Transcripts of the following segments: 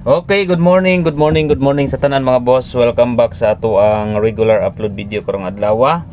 Okay, good morning sa tanan mga boss. Welcome back sa ato ang regular upload video karong adlaw.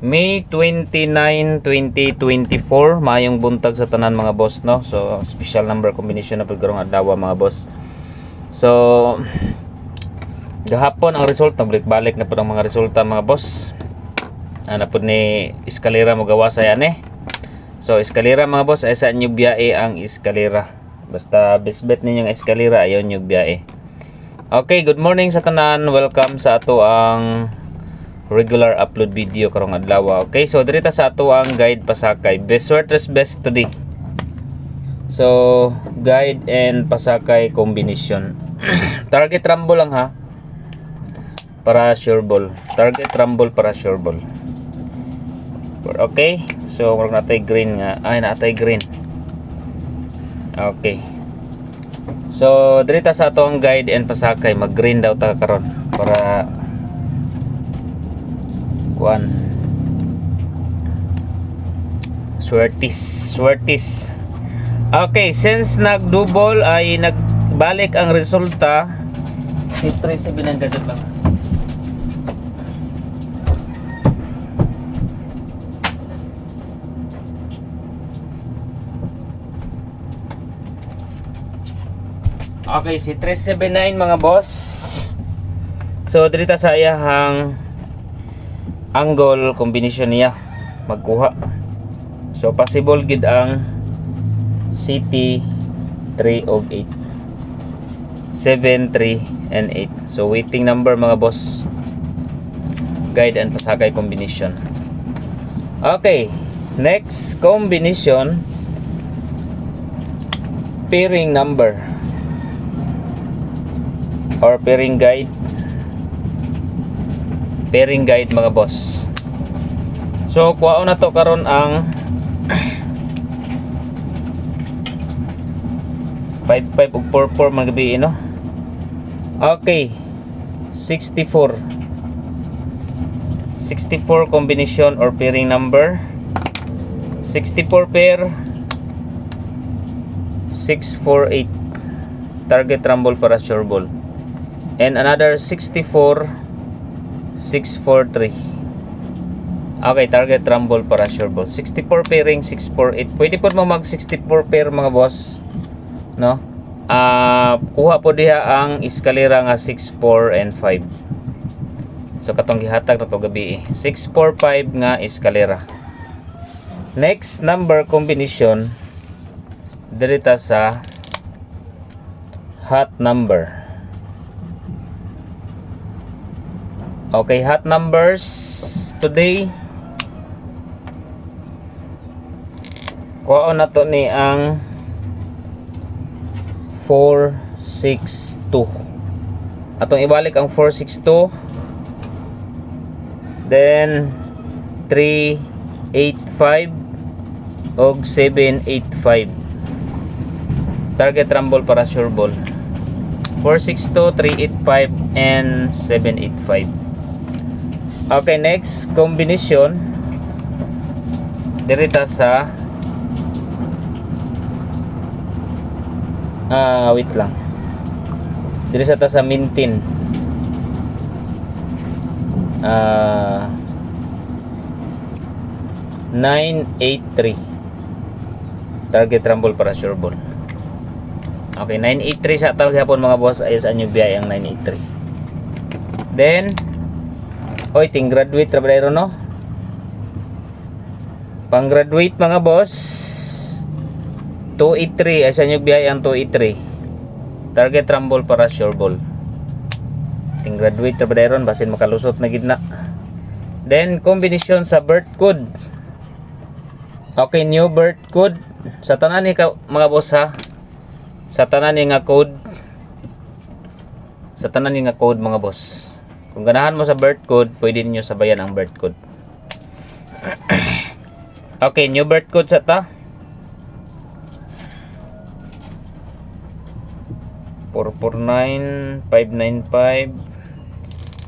May 29, 2024, mayong buntag sa tanan mga boss, no. So, special number combination na pud karong adlaw mga boss. So, gahapon ang result, nagbalik na pud ang mga resulta mga boss. Ana pud ni eskalera mo gawa sa yan. So, eskalera mga boss, ay sa inyo biyae ang eskalera. Basta bisbet ninyong eskalera, ayaw nyo biyahe. Okay, good morning sa tanan. Welcome sa ato ang regular upload video karong adlaw. Okay, so dirita sa ato ang guide pasakay. Best sorters best today. So, guide and pasakay combination. Target rumble lang ha. Para sure ball. Target rumble para sure ball. Okay, so kung natay green nga. Ay, natay green. Okay. So, dirita sa ato ang guide and pasakay, mag-green daw ta karon para kuan. Swertis. Okay, since nag-double ay nagbalik ang resulta, si 37 ang gadget lang. Okay, si 379 mga boss. So, dirita sa iyahang angle combination niya magkuha. So, possible gid ang CT 3 og 8. 7, 3, and 8. So, waiting number mga boss. Guide and pasakay combination. Okay, next combination, pairing number or pairing guide mga boss. So kuha na to karon ang 55 ug 44 mga gabi, no? Okay, 64 combination or pairing number. 64 pair 648 target rumble para sure ball. And another 64 643. Okay, target rumble para sure ball. 64 pairing 648. Pwede po mo mag 64 pair mga boss, no? Kuha po diha ang eskalera nga 6, 4, and 5. So katong gihatag na to gabi 6, 4, 5 nga eskalera. Next number combination dirita sa hot number. Okay, hot numbers today. Kuha na to ni ang 462. Atong ibalik ang 462. Then 385 og 785. Target rumble para sure ball. 462, 385 and 785. Okay, next combination dirita sa wait lang. Dirita ta sa mintin. 983. Target rumble para sure ball. Okay, 983 sa tawag hapon mga boss. Ayos anyo biyay ang 983. Then oy, ting graduate trabalero, no? Pang graduate mga boss 283. Ay sa inyo biyay ang 283. Target rumble para sure ball. Ting graduate trabalero, basin makalusot na gid na. Then combination sa birth code. Okay, new birth code sa tanan ni mga boss ha. Sa tanan ni nga code. Sa tanan ni nga code mga boss. Kung ganahan mo sa birth code, pwede niyo sabayan ang birth code. Okay, new birth code sa ta. 449595.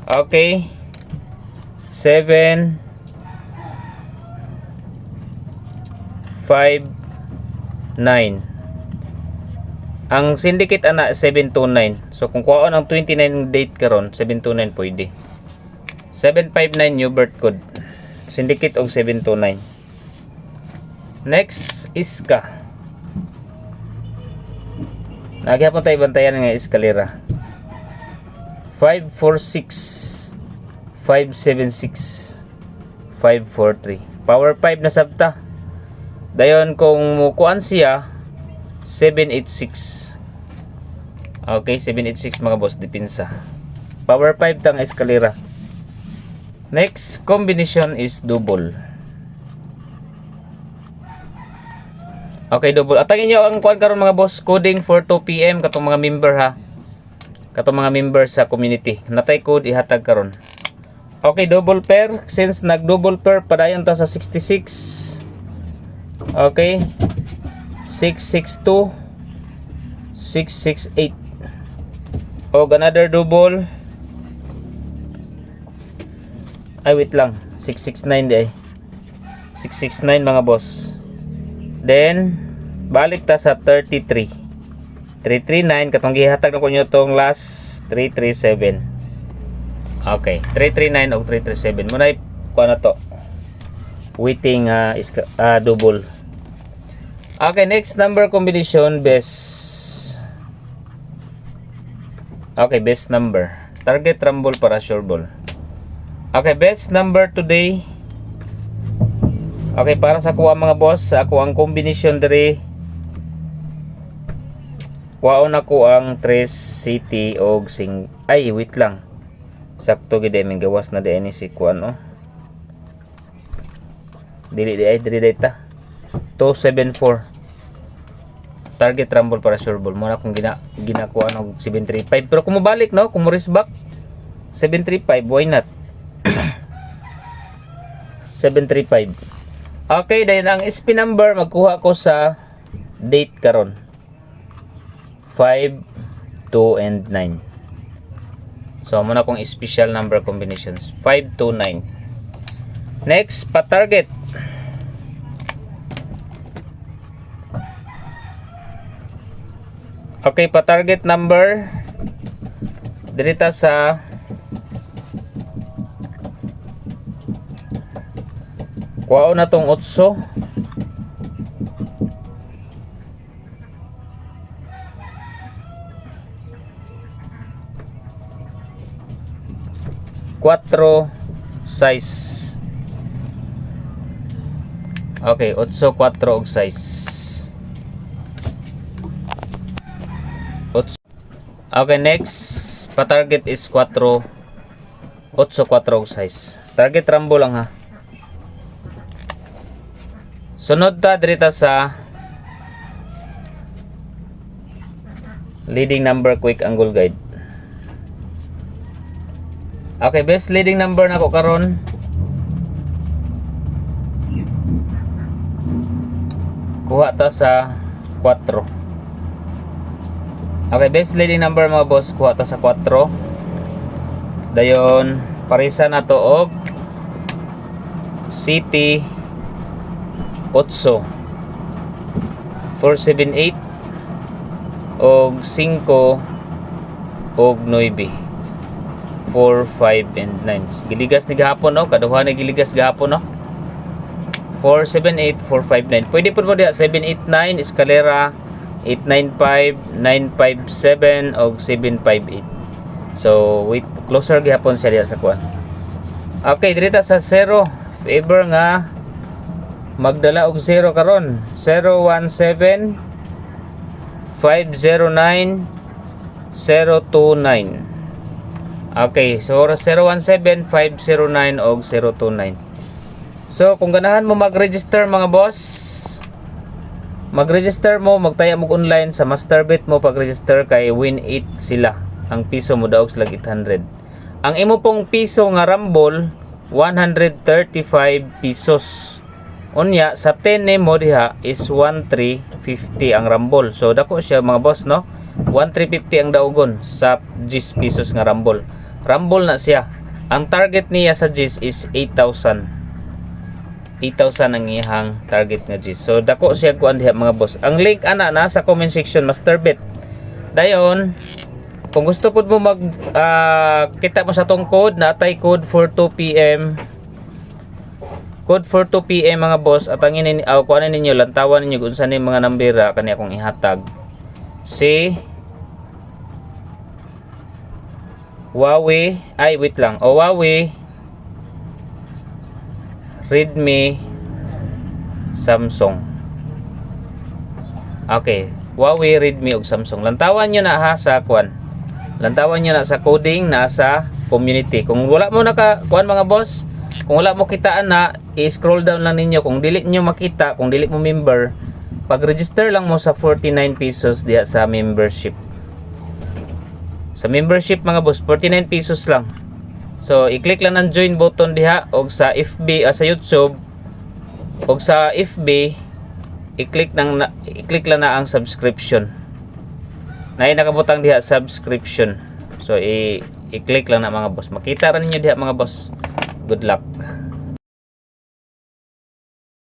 Okay. 7 5 9. Ang syndicate ana 729. So kung kuhaon ang 29 date karon, 729 pwede. 759 new birth code. Syndicate og 729. Next, Iska. Nagyapon tayo bantayan nga eskalera. 546 576 543. Power 5 na sabta. Dayon kung mukuan siya 786. Okay, 786 mga boss, dipinsa. Power 5 tang eskalera. Next combination is double. Okay, double. Atangin nyo ang kuan karon mga boss, coding for 2 PM katong mga member ha. Katong mga member sa community. Natay code ihatag karon. Okay, double pair. Since nag-double pair, padayon ta sa 66. Okay. 662. 668. O, another double. Ay, wait lang. 669 di ay. 669 mga boss. Then, balik ta sa 33. 339. Katong gihatag na ko nyo itong last 337. Okay, 339 o 337. Muna kuha na to. Waiting double. Okay, next number combination best. Okay, best number. Target rumble para sure ball. Okay, best number today. Okay, para sa kuha mga boss, ako ang combination diri. Kuhaon ako ang 3 city og sing. Ay, wait lang. Sakto gid ay gawas na di ni si kuan oh. Dili ta. 274. Target rumble para sure ball. Muna kung ginakuha og 735. Pero kung mabalik no, kung mo back 735, why not? 735. Okay, dahil ang SP number magkuha ko sa date karon. 5, 2 and 9. So, muna kong special number combinations. 5, 2, 9. Next, pa-target. Okay, pa-target number. Dirita sa kuwao na tong 8. Quatro size. Okay, 8, 4 og size. 8. Okay, next pa-target is 4, 8, 4 og size. Target rambo lang ha. Sunod ta dirita sa leading number quick angle guide. Okay, best leading number na ko karon. Kuha ta sa 4. Okay, best leading number mga boss, kuha ta sa 4. Dayon, parisa na to og city 8, 478 og 5 og 9. 4, 5 and 9. Giligas ni gahapon no, kaduha na giligas gahapon no. 478 459. Pwede po mo diha 789 eskalera, 895 957 og 758. So wait, closer gihapon siya diha sa kuan. Okay, dirita sa 0. If ever nga magdala og 0 karon, 017 509 029. Okay, so 017 509 og 029. So kung ganahan mo mag-register mga boss, mag-register mo, magtaya mo online sa Masterbit mo pag-register kay win 8 sila. Ang piso mo daw slag 800. Ang imo pong piso nga rumble 135 pesos. Unya sa 10 mo diha is 1350 ang rumble. So dako siya mga boss no. 1350 ang daugon sa 10 pesos nga rumble. Rumble na siya. Ang target niya sa GIS is 8,000. 8,000 ang iyang target nga GIS. So dako siya kuan diha mga boss. Ang link ana na sa comment section Masterbit. Dayon, kung gusto po mo mag kita mo sa tong code, natay code for 2 PM. Code for 2 PM mga boss, at ang kuanan ninyo, lantawan ninyo kung saan yung mga nambira kani akong ihatag. Si Huawei, ay wait lang, Huawei, Redmi, Samsung. Okay, Huawei, Redmi ug Samsung. Lantawan nyo na ha sa kuan. Lantawan nyo na sa coding na sa community. Kung wala mo naka kuan mga boss, kung wala mo kitaan na, i-scroll down lang ninyo. Kung dili nyo makita, kung dili mo member, pag-register lang mo sa 49 pesos diya sa membership. Sa membership mga boss, 49 pesos lang. So, i-click lang ang join button diha, o sa FB, sa YouTube, o sa FB, i-click lang na ang subscription. Na nakabutang diha subscription. So, i-click lang na mga boss. Makita ra ninyo diha mga boss. Good luck.